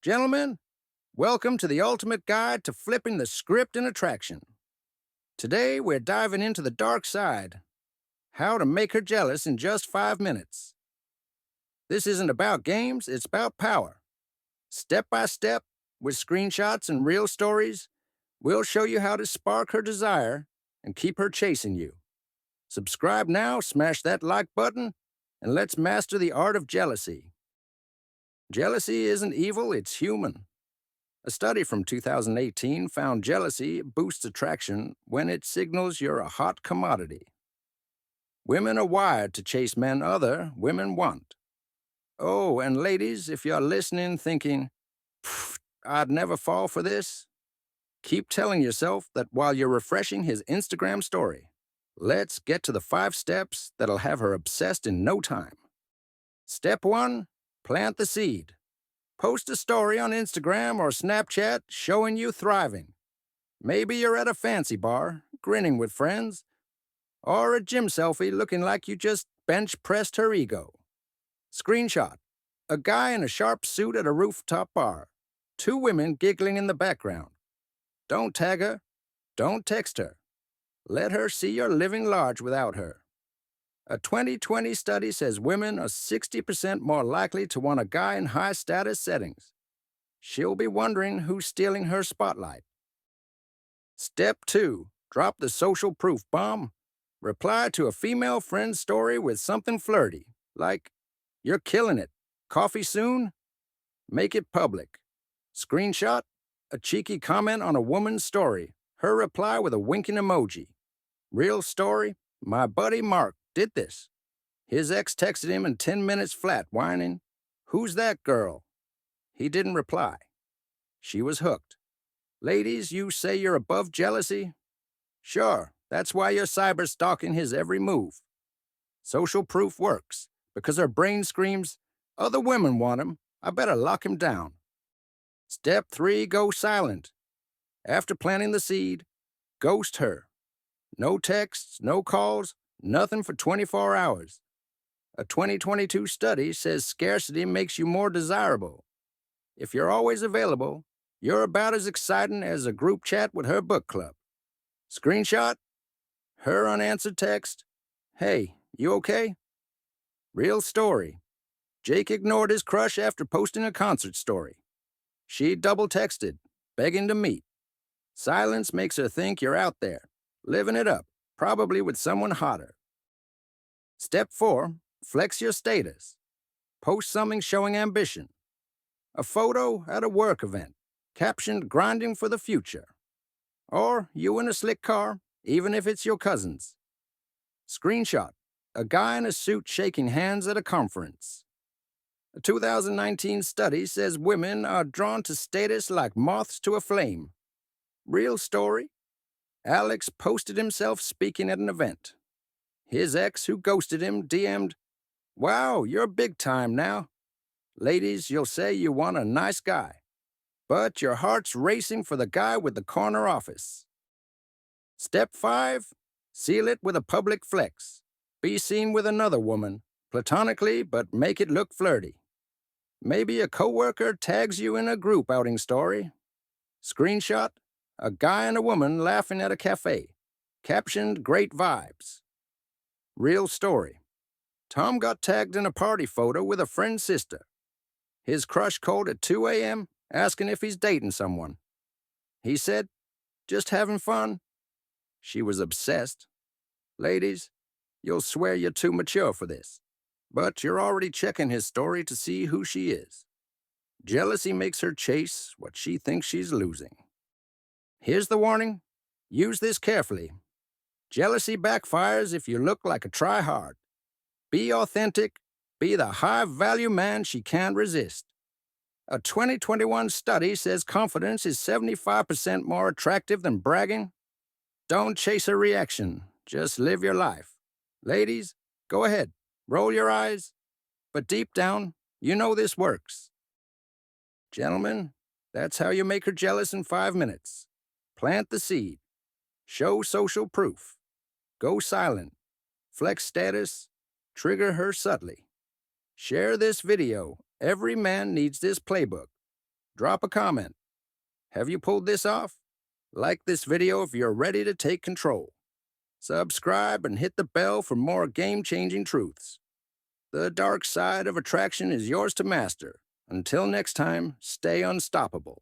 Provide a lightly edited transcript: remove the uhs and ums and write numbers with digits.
Gentlemen, welcome to the ultimate guide to flipping the script in attraction. Today, we're diving into the dark side. How to make her jealous in just 5 minutes. This isn't about games, it's about power. Step by step, with screenshots and real stories, we'll show you how to spark her desire and keep her chasing you. Subscribe now, smash that like button, and let's master the art of jealousy. Jealousy isn't evil, it's human. A study from 2018 found jealousy boosts attraction when it signals you're a hot commodity. Women are wired to chase men other women want. Oh, and ladies, if you're listening thinking, I'd never fall for this, keep telling yourself that while you're refreshing his Instagram story. Let's get to the 5 steps that'll have her obsessed in no time. Step 1, plant the seed. Post a story on Instagram or Snapchat showing you thriving. Maybe you're at a fancy bar, grinning with friends, or a gym selfie looking like you just bench-pressed her ego. Screenshot. A guy in a sharp suit at a rooftop bar. 2 women giggling in the background. Don't tag her. Don't text her. Let her see you're living large without her. A 2020 study says women are 60% more likely to want a guy in high-status settings. She'll be wondering who's stealing her spotlight. Step 2. Drop the social proof bomb. Reply to a female friend's story with something flirty, like, "You're killing it. Coffee soon?" Make it public. Screenshot. A cheeky comment on a woman's story. Her reply with a winking emoji. Real story. My buddy Mark did this. His ex texted him in 10 minutes flat, whining, "Who's that girl?" He didn't reply. She was hooked. Ladies, you say you're above jealousy? Sure, that's why you're cyber stalking his every move. Social proof works, because her brain screams, "Other women want him, I better lock him down." Step 3, go silent. After planting the seed, ghost her. No texts, no calls, nothing for 24 hours. A 2022 study says scarcity makes you more desirable. If you're always available, you're about as exciting as a group chat with her book club. Screenshot. Her unanswered text. "Hey, you okay?" Real story. Jake ignored his crush after posting a concert story. She double texted, begging to meet. Silence makes her think you're out there, living it up, probably with someone hotter. Step 4, flex your status. Post something showing ambition. A photo at a work event, captioned "Grinding for the future." Or you in a slick car, even if it's your cousin's. Screenshot. A guy in a suit shaking hands at a conference. A 2019 study says women are drawn to status like moths to a flame. Real story. Alex posted himself speaking at an event. His ex, who ghosted him, DM'd, "Wow, you're big time now." Ladies, you'll say you want a nice guy, but your heart's racing for the guy with the corner office. Step 5, seal it with a public flex. Be seen with another woman, platonically, but make it look flirty. Maybe a coworker tags you in a group outing story. Screenshot. A guy and a woman laughing at a cafe. Captioned "Great vibes." Real story. Tom got tagged in a party photo with a friend's sister. His crush called at 2 a.m. asking if he's dating someone. He said, "Just having fun." She was obsessed. Ladies, you'll swear you're too mature for this, but you're already checking his story to see who she is. Jealousy makes her chase what she thinks she's losing. Here's the warning. Use this carefully. Jealousy backfires if you look like a try-hard. Be authentic. Be the high-value man she can't resist. A 2021 study says confidence is 75% more attractive than bragging. Don't chase a reaction. Just live your life. Ladies, go ahead. Roll your eyes. But deep down, you know this works. Gentlemen, that's how you make her jealous in 5 minutes. Plant the seed. Show social proof. Go silent. Flex status. Trigger her subtly. Share this video. Every man needs this playbook. Drop a comment. Have you pulled this off? Like this video if you're ready to take control. Subscribe and hit the bell for more game-changing truths. The dark side of attraction is yours to master. Until next time, stay unstoppable.